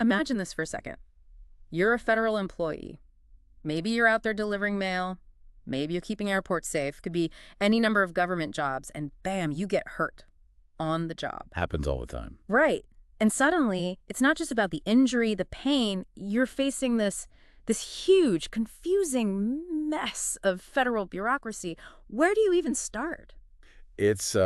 Imagine this for a second. You're a federal employee. Maybe you're out there delivering mail. Maybe you're keeping airports safe. Could be any number of government jobs. And bam, you get hurt on the job. Happens all the time. Right. And suddenly, it's not just about the injury, the pain. You're facing this huge, confusing mess of federal bureaucracy. Where do you even start? It's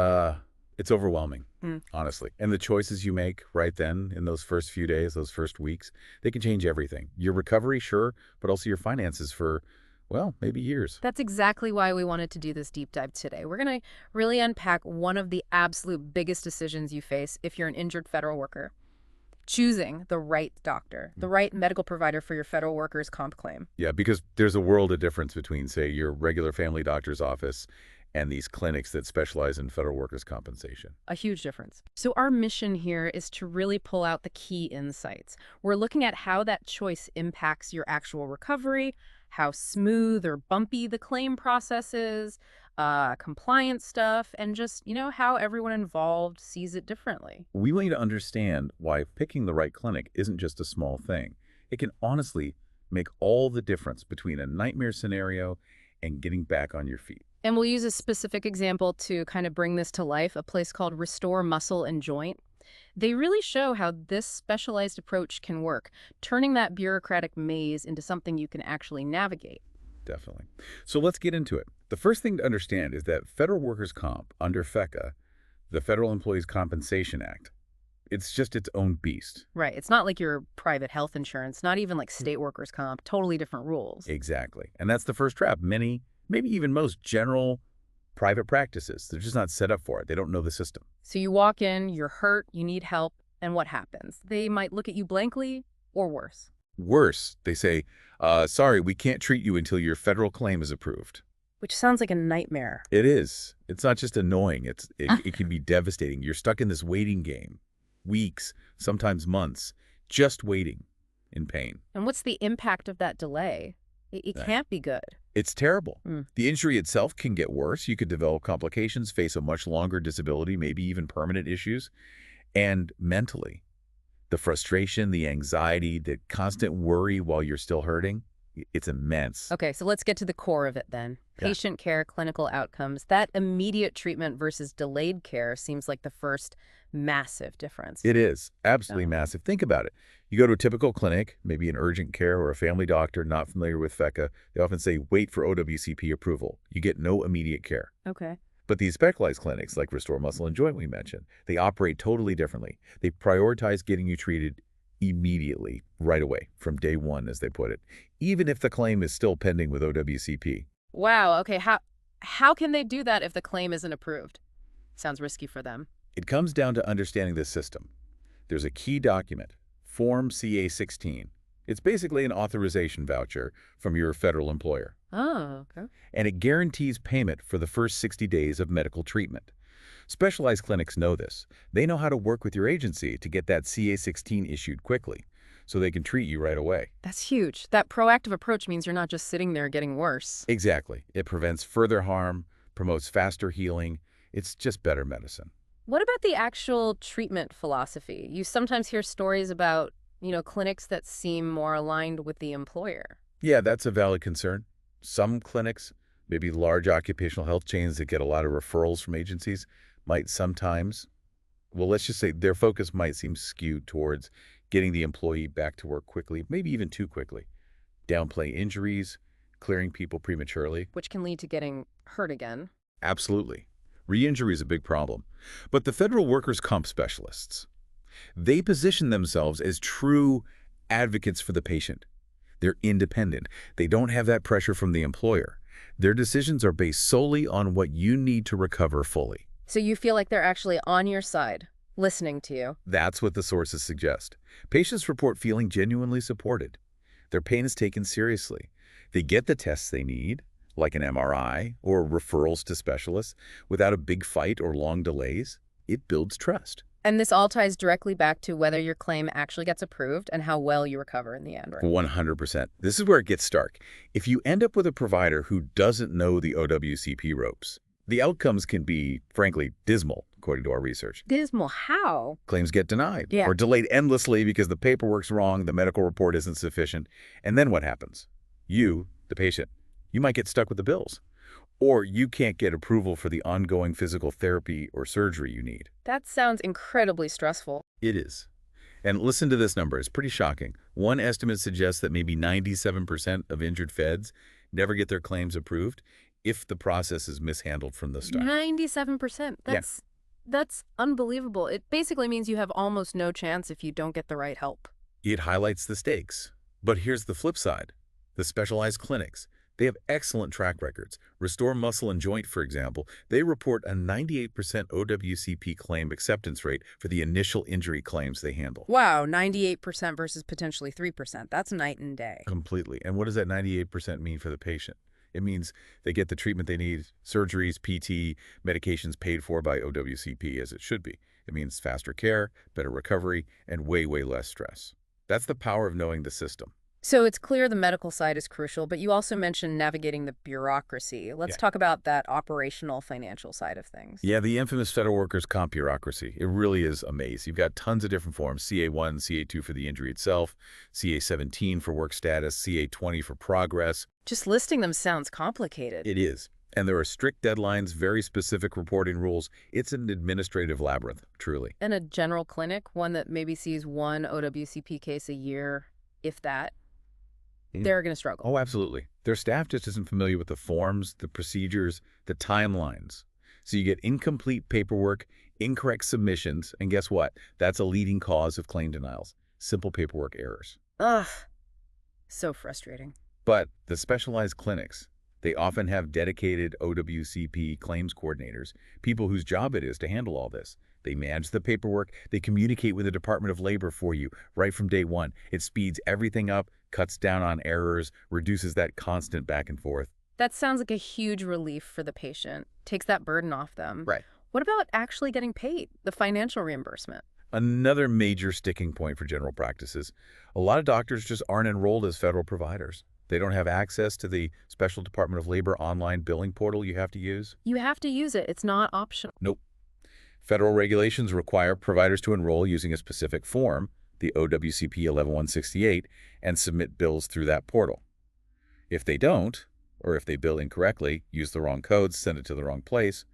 overwhelming, honestly. And the choices you make right then in those first few days, those first weeks, they can change everything. Your recovery, sure, but also your finances for, well, maybe years. That's exactly why we wanted to do this deep dive today. We're going to really unpack one of the absolute biggest decisions you face if you're an injured federal worker. Choosing the right doctor, the right medical provider for your federal workers' comp claim. Yeah, because there's a world of difference between, say, your regular family doctor's office and these clinics that specialize in federal workers' compensation. A huge difference. So our mission here is to really pull out the key insights. We're looking at how that choice impacts your actual recovery, how smooth or bumpy the claim process is, compliance stuff, and just, how everyone involved sees it differently. We want you to understand why picking the right clinic isn't just a small thing. It can honestly make all the difference between a nightmare scenario and getting back on your feet. And we'll use a specific example to kind of bring this to life, a place called Restore Muscle and Joint. They really show how this specialized approach can work, turning that bureaucratic maze into something you can actually navigate. Definitely. So let's get into it. The first thing to understand is that federal workers' comp under FECA, the Federal Employees Compensation Act, it's just its own beast. Right. It's not like your private health insurance, not even like state workers' comp, totally different rules. Exactly. And that's the first trap. Many, maybe even most general private practices, they're just not set up for it. They don't know the system. So you walk in, you're hurt, you need help, and what happens? They might look at you blankly or worse. Worse, they say, sorry, we can't treat you until your federal claim is approved. Which sounds like a nightmare. It is. It's not just annoying. It can be devastating. You're stuck in this waiting game. Weeks, sometimes months, just waiting in pain. And what's the impact of that delay? It can't be good. It's terrible. The injury itself can get worse. You could develop complications, face a much longer disability, maybe even permanent issues. And mentally, the frustration, the anxiety, the constant worry while you're still hurting, it's immense. Okay, so let's get to the core of it then. Patient care, clinical outcomes. That immediate treatment versus delayed care seems like the first massive difference. It is. Absolutely massive. Think about it. You go to a typical clinic, maybe an urgent care or a family doctor not familiar with FECA. They often say, wait for OWCP approval. You get no immediate care. Okay. But these specialized clinics like Restore Muscle and Joint we mentioned, they operate totally differently. They prioritize getting you treated immediately, right away, from day one, as they put it, even if the claim is still pending with OWCP. Wow, okay. How can they do that if the claim isn't approved? Sounds risky for them. It comes down to understanding this system. There's a key document, Form CA-16. It's basically an authorization voucher from your federal employer. Oh, okay. And it guarantees payment for the first 60 days of medical treatment. Specialized clinics know this. They know how to work with your agency to get that CA-16 issued quickly, so they can treat you right away. That's huge. That proactive approach means you're not just sitting there getting worse. Exactly. It prevents further harm, promotes faster healing. It's just better medicine. What about the actual treatment philosophy? You sometimes hear stories about, clinics that seem more aligned with the employer. Yeah, that's a valid concern. Some clinics, maybe large occupational health chains that get a lot of referrals from agencies, might sometimes, well, let's just say their focus might seem skewed towards getting the employee back to work quickly, maybe even too quickly. Downplay injuries, clearing people prematurely. Which can lead to getting hurt again. Absolutely. Re-injury is a big problem. But the federal workers' comp specialists, they position themselves as true advocates for the patient. They're independent. They don't have that pressure from the employer. Their decisions are based solely on what you need to recover fully. So you feel like they're actually on your side, listening to you. That's what the sources suggest. Patients report feeling genuinely supported. Their pain is taken seriously. They get the tests they need, like an MRI or referrals to specialists, without a big fight or long delays. It builds trust. And this all ties directly back to whether your claim actually gets approved and how well you recover in the end, right? 100%. This is where it gets stark. If you end up with a provider who doesn't know the OWCP ropes, the outcomes can be, frankly, dismal. according to our research. Dismal. How? Claims get denied Yeah. or delayed endlessly because the paperwork's wrong, the medical report isn't sufficient. And then what happens? You, the patient, you might get stuck with the bills. Or you can't get approval for the ongoing physical therapy or surgery you need. That sounds incredibly stressful. It is. And listen to this number. It's pretty shocking. One estimate suggests that maybe 97% of injured feds never get their claims approved if the process is mishandled from the start. 97%. Yeah. That's unbelievable. It basically means you have almost no chance if you don't get the right help. It highlights the stakes. But here's the flip side. The specialized clinics. They have excellent track records. Restore Muscle and Joint, for example, they report a 98% OWCP claim acceptance rate for the initial injury claims they handle. Wow, 98% versus potentially 3%. That's night and day. Completely. And what does that 98% mean for the patient? It means they get the treatment they need, surgeries, PT, medications paid for by OWCP as it should be. It means faster care, better recovery, and way, way less stress. That's the power of knowing the system. So it's clear the medical side is crucial, but you also mentioned navigating the bureaucracy. Let's talk about that operational financial side of things. Yeah, the infamous federal workers' comp bureaucracy. It really is a maze. You've got tons of different forms, CA1, CA2 for the injury itself, CA17 for work status, CA20 for progress. Just listing them sounds complicated. It is. And there are strict deadlines, very specific reporting rules. It's an administrative labyrinth, truly. And a general clinic, one that maybe sees one OWCP case a year, if that, they're going to struggle. Oh, absolutely. Their staff just isn't familiar with the forms, the procedures, the timelines. So you get incomplete paperwork, incorrect submissions, and guess what? That's a leading cause of claim denials. Simple paperwork errors. Ugh, so frustrating. But the specialized clinics, they often have dedicated OWCP claims coordinators, people whose job it is to handle all this. They manage the paperwork. They communicate with the Department of Labor for you right from day one. It speeds everything up, cuts down on errors, reduces that constant back and forth. That sounds like a huge relief for the patient. Takes that burden off them. Right. What about actually getting paid, the financial reimbursement? Another major sticking point for general practices. A lot of doctors just aren't enrolled as federal providers. They don't have access to the Special Department of Labor online billing portal you have to use. You have to use it. It's not optional. Nope. Federal regulations require providers to enroll using a specific form, the OWCP 11168, and submit bills through that portal. If they don't, or if they bill incorrectly, use the wrong codes, send it to the wrong place,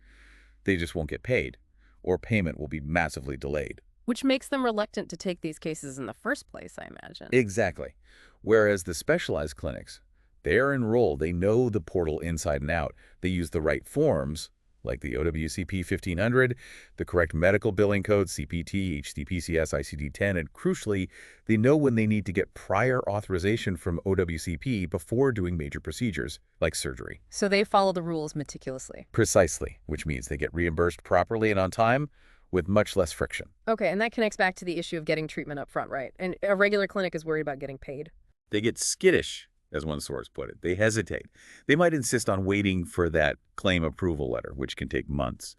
they just won't get paid, or payment will be massively delayed. Which makes them reluctant to take these cases in the first place, I imagine. Exactly. Whereas the specialized clinics, they're enrolled, they know the portal inside and out, they use the right forms, like the OWCP 1500, the correct medical billing code, CPT, HCPCS, ICD-10, and crucially, they know when they need to get prior authorization from OWCP before doing major procedures, like surgery. So they follow the rules meticulously. Precisely, which means they get reimbursed properly and on time with much less friction. Okay, and that connects back to the issue of getting treatment up front, right? And a regular clinic is worried about getting paid. They get skittish, as one source put it. They hesitate. They might insist on waiting for that claim approval letter, which can take months.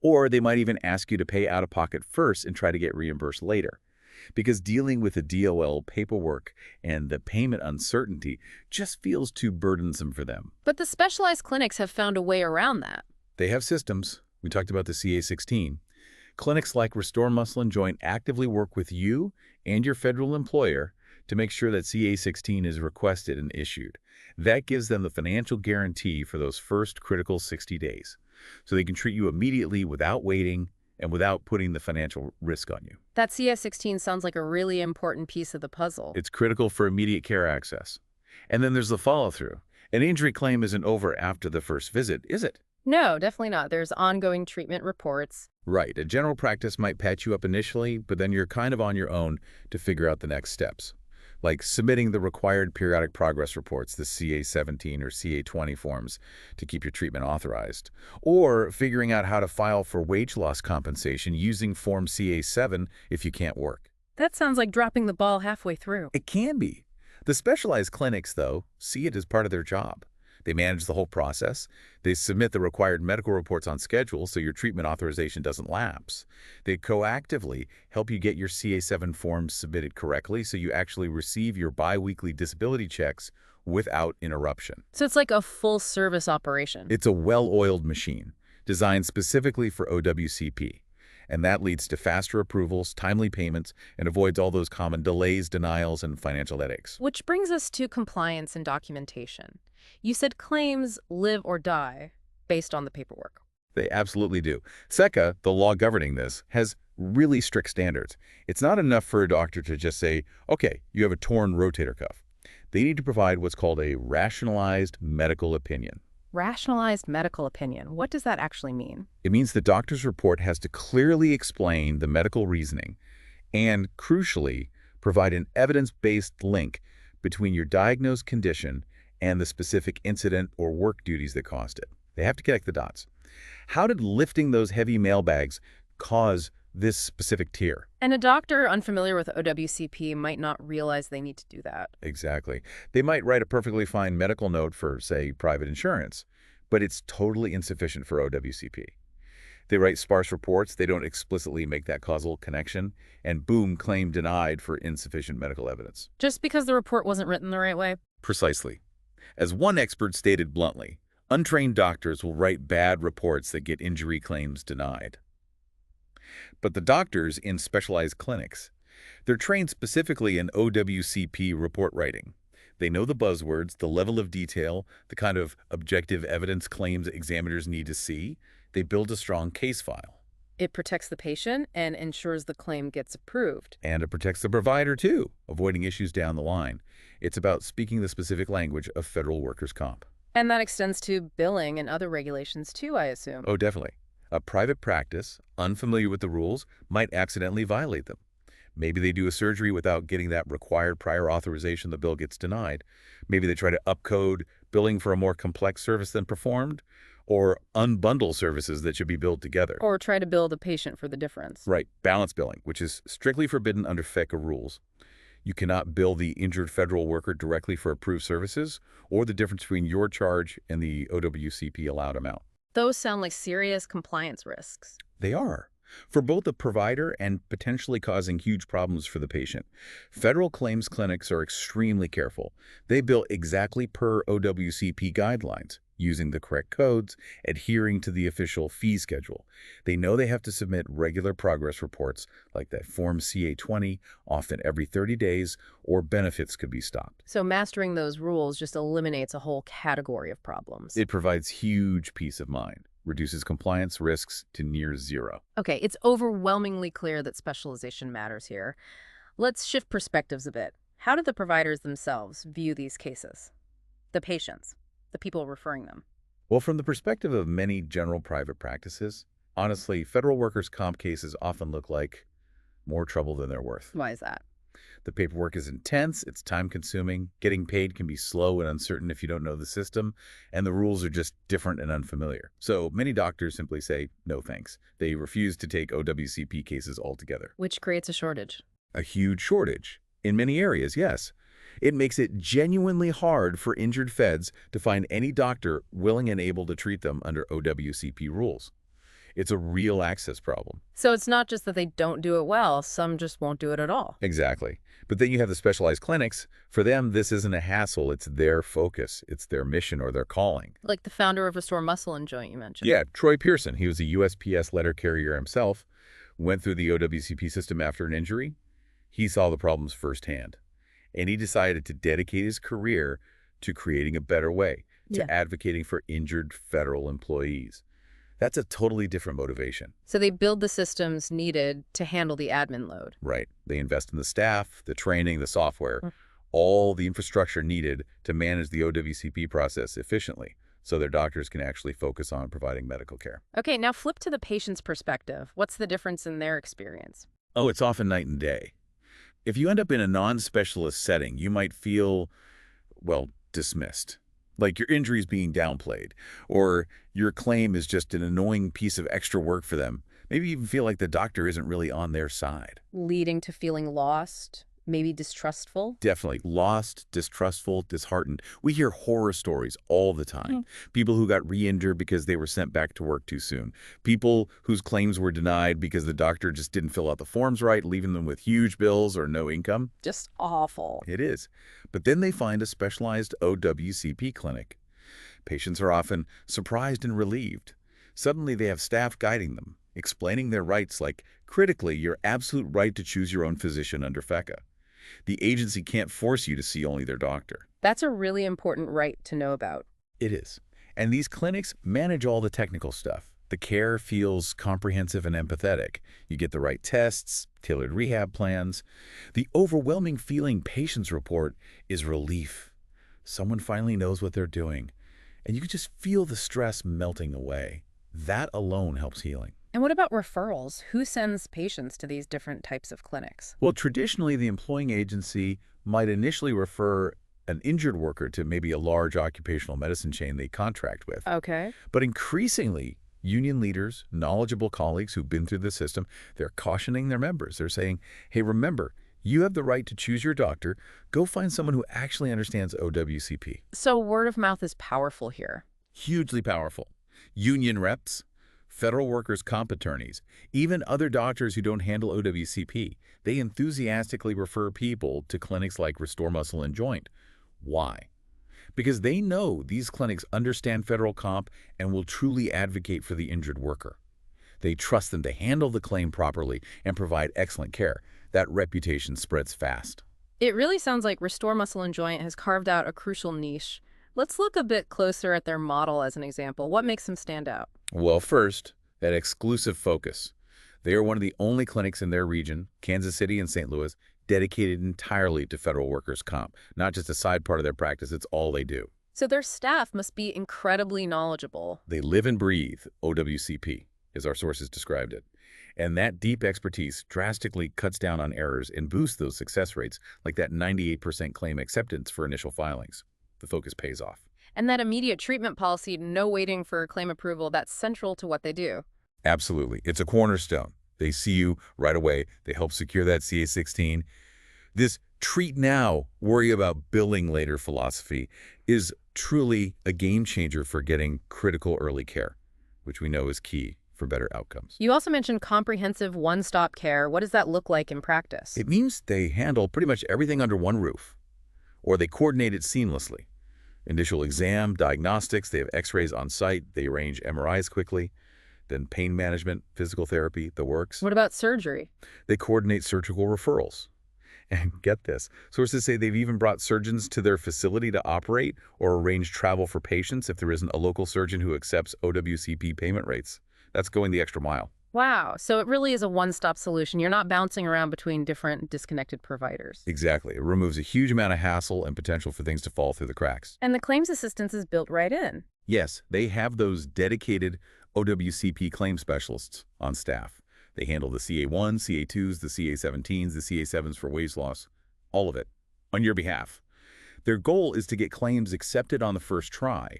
Or they might even ask you to pay out of pocket first and try to get reimbursed later. Because dealing with the DOL paperwork and the payment uncertainty just feels too burdensome for them. But the specialized clinics have found a way around that. They have systems. We talked about the CA16. Clinics like Restore Muscle and Joint actively work with you and your federal employer to make sure that CA16 is requested and issued. That gives them the financial guarantee for those first critical 60 days. So they can treat you immediately without waiting and without putting the financial risk on you. That CS16 sounds like a really important piece of the puzzle. It's critical for immediate care access. And then there's the follow-through. An injury claim isn't over after the first visit, is it? No, definitely not. There's ongoing treatment reports. Right. A general practice might patch you up initially, but then you're kind of on your own to figure out the next steps. Like submitting the required periodic progress reports, the CA17 or CA20 forms, to keep your treatment authorized. Or figuring out how to file for wage loss compensation using Form CA7 if you can't work. That sounds like dropping the ball halfway through. It can be. The specialized clinics, though, see it as part of their job. They manage the whole process. They submit the required medical reports on schedule so your treatment authorization doesn't lapse. They coactively help you get your CA7 forms submitted correctly so you actually receive your biweekly disability checks without interruption. So it's like a full-service operation. It's a well-oiled machine designed specifically for OWCP. And that leads to faster approvals, timely payments, and avoids all those common delays, denials, and financial headaches. Which brings us to compliance and documentation. You said claims live or die based on the paperwork. They absolutely do. SECA, the law governing this, has really strict standards. It's not enough for a doctor to just say, okay, you have a torn rotator cuff. They need to provide what's called a rationalized medical opinion. Rationalized medical opinion. What does that actually mean? It means the doctor's report has to clearly explain the medical reasoning and, crucially, provide an evidence-based link between your diagnosed condition and the specific incident or work duties that caused it. They have to connect the dots. How did lifting those heavy mailbags cause this specific tear? And a doctor unfamiliar with OWCP might not realize they need to do that. Exactly. They might write a perfectly fine medical note for, say, private insurance, but it's totally insufficient for OWCP. They write sparse reports, they don't explicitly make that causal connection, and boom, claim denied for insufficient medical evidence. Just because the report wasn't written the right way? Precisely. As one expert stated bluntly, untrained doctors will write bad reports that get injury claims denied. But the doctors in specialized clinics, they're trained specifically in OWCP report writing. They know the buzzwords, the level of detail, the kind of objective evidence claims examiners need to see. They build a strong case file. It protects the patient and ensures the claim gets approved. And it protects the provider, too, avoiding issues down the line. It's about speaking the specific language of federal workers' comp. And that extends to billing and other regulations too, I assume. Oh, definitely. A private practice, unfamiliar with the rules, might accidentally violate them. Maybe they do a surgery without getting that required prior authorization, the bill gets denied. Maybe they try to upcode billing for a more complex service than performed, or unbundle services that should be billed together. Or try to bill the patient for the difference. Right, balance billing, which is strictly forbidden under FECA rules. You cannot bill the injured federal worker directly for approved services or the difference between your charge and the OWCP allowed amount. Those sound like serious compliance risks. They are, for both the provider and potentially causing huge problems for the patient. Federal claims clinics are extremely careful. They bill exactly per OWCP guidelines, using the correct codes, adhering to the official fee schedule. They know they have to submit regular progress reports like that Form CA-20, often every 30 days, or benefits could be stopped. So mastering those rules just eliminates a whole category of problems. It provides huge peace of mind, reduces compliance risks to near zero. Okay, it's overwhelmingly clear that specialization matters here. Let's shift perspectives a bit. How do the providers themselves view these cases? The patients, the people referring them. Well, from the perspective of many general private practices, honestly, federal workers' comp cases often look like more trouble than they're worth. Why is that? The paperwork is intense, it's time-consuming, getting paid can be slow and uncertain if you don't know the system, and the rules are just different and unfamiliar. So many doctors simply say, no thanks. They refuse to take OWCP cases altogether. Which creates a shortage. A huge shortage. In many areas, yes. It makes it genuinely hard for injured feds to find any doctor willing and able to treat them under OWCP rules. It's a real access problem. So it's not just that they don't do it well, some just won't do it at all. Exactly. But then you have the specialized clinics. For them, this isn't a hassle. It's their focus. It's their mission or their calling. Like the founder of Restore Muscle and Joint you mentioned. Yeah, Troy Pearson. He was a USPS letter carrier himself, went through the OWCP system after an injury. He saw the problems firsthand. And he decided to dedicate his career to creating a better way, to advocating for injured federal employees. That's a totally different motivation. So they build the systems needed to handle the admin load. Right. They invest in the staff, the training, the software, all the infrastructure needed to manage the OWCP process efficiently so their doctors can actually focus on providing medical care. Okay, now flip to the patient's perspective. What's the difference in their experience? Oh, it's often night and day. If you end up in a non-specialist setting, you might feel, well, dismissed. Like your injury is being downplayed, or your claim is just an annoying piece of extra work for them. Maybe you even feel like the doctor isn't really on their side. Leading to feeling lost, maybe distrustful? Definitely. Lost, distrustful, disheartened. We hear horror stories all the time. People who got re-injured because they were sent back to work too soon. People whose claims were denied because the doctor just didn't fill out the forms right, leaving them with huge bills or no income. Just awful. It is. But then they find a specialized OWCP clinic. Patients are often surprised and relieved. Suddenly they have staff guiding them, explaining their rights like, critically, your absolute right to choose your own physician under FECA. The agency can't force you to see only their doctor. That's a really important right to know about. It is. And these clinics manage all the technical stuff. The care feels comprehensive and empathetic. You get the right tests, tailored rehab plans. The overwhelming feeling patients report is relief. Someone finally knows what they're doing. And you can just feel the stress melting away. That alone helps healing. And what about referrals? Who sends patients to these different types of clinics? Well, traditionally, the employing agency might initially refer an injured worker to maybe a large occupational medicine chain they contract with. Okay. But increasingly, union leaders, knowledgeable colleagues who've been through the system, they're cautioning their members. They're saying, hey, remember, you have the right to choose your doctor. Go find someone who actually understands OWCP. So word of mouth is powerful here. Hugely powerful. Union reps, federal workers' comp attorneys, even other doctors who don't handle OWCP, they enthusiastically refer people to clinics like Restore Muscle and Joint. Why? Because they know these clinics understand federal comp and will truly advocate for the injured worker. They trust them to handle the claim properly and provide excellent care. That reputation spreads fast. It really sounds like Restore Muscle and Joint has carved out a crucial niche. Let's look a bit closer at their model as an example. What makes them stand out? Well, first, that exclusive focus. They are one of the only clinics in their region, Kansas City and St. Louis, dedicated entirely to federal workers' comp. Not just a side part of their practice, it's all they do. So their staff must be incredibly knowledgeable. They live and breathe OWCP, as our sources described it. And that deep expertise drastically cuts down on errors and boosts those success rates, like that 98% claim acceptance for initial filings. The focus pays off. And that immediate treatment policy, no waiting for claim approval, that's central to what they do. Absolutely. It's a cornerstone. They see you right away. They help secure that CA-16. This treat now, worry about billing later philosophy is truly a game changer for getting critical early care, which we know is key for better outcomes. You also mentioned comprehensive one-stop care. What does that look like in practice? It means they handle pretty much everything under one roof, or they coordinate it seamlessly. Initial exam, diagnostics, they have x-rays on site, they arrange MRIs quickly, then pain management, physical therapy, the works. What about surgery? They coordinate surgical referrals. And get this, sources say they've even brought surgeons to their facility to operate or arrange travel for patients if there isn't a local surgeon who accepts OWCP payment rates. That's going the extra mile. Wow, so it really is a one-stop solution. You're not bouncing around between different disconnected providers. Exactly. It removes a huge amount of hassle and potential for things to fall through the cracks. And the claims assistance is built right in. Yes, they have those dedicated OWCP claim specialists on staff. They handle the CA1, CA2s, the CA17s, the CA7s for wage loss, all of it, on your behalf. Their goal is to get claims accepted on the first try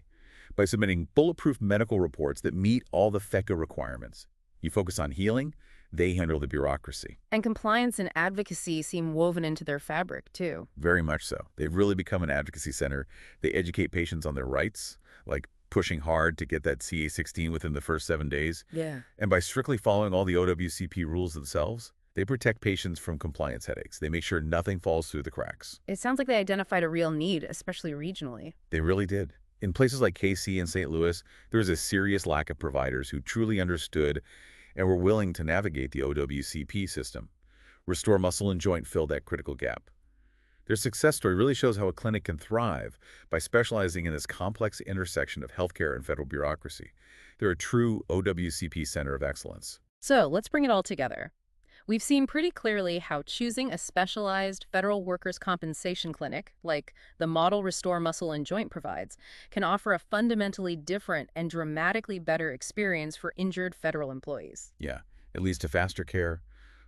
by submitting bulletproof medical reports that meet all the FECA requirements. You focus on healing, they handle the bureaucracy. And compliance and advocacy seem woven into their fabric, too. Very much so. They've really become an advocacy center. They educate patients on their rights, like pushing hard to get that CA-16 within the first 7 days. Yeah. And by strictly following all the OWCP rules themselves, they protect patients from compliance headaches. They make sure nothing falls through the cracks. It sounds like they identified a real need, especially regionally. They really did. In places like KC and St. Louis, there was a serious lack of providers who truly understood and were willing to navigate the OWCP system. Restore Muscle and Joint filled that critical gap. Their success story really shows how a clinic can thrive by specializing in this complex intersection of healthcare and federal bureaucracy. They're a true OWCP center of excellence. So let's bring it all together. We've seen pretty clearly how choosing a specialized federal workers' compensation clinic, like the model Restore Muscle and Joint provides, can offer a fundamentally different and dramatically better experience for injured federal employees. Yeah, it leads to faster care,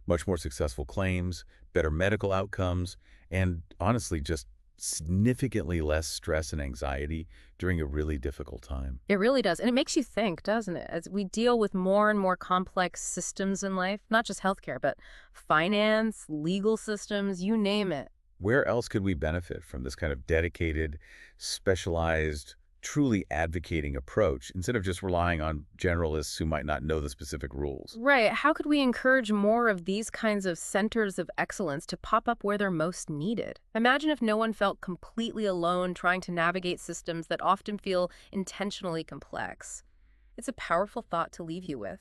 much more successful claims, better medical outcomes, and honestly, just significantly less stress and anxiety during a really difficult time. It really does. And it makes you think, doesn't it? As we deal with more and more complex systems in life, not just healthcare, but finance, legal systems, you name it. Where else could we benefit from this kind of dedicated, specialized, truly advocating approach instead of just relying on generalists who might not know the specific rules? Right. How could we encourage more of these kinds of centers of excellence to pop up where they're most needed? Imagine if no one felt completely alone trying to navigate systems that often feel intentionally complex. It's a powerful thought to leave you with.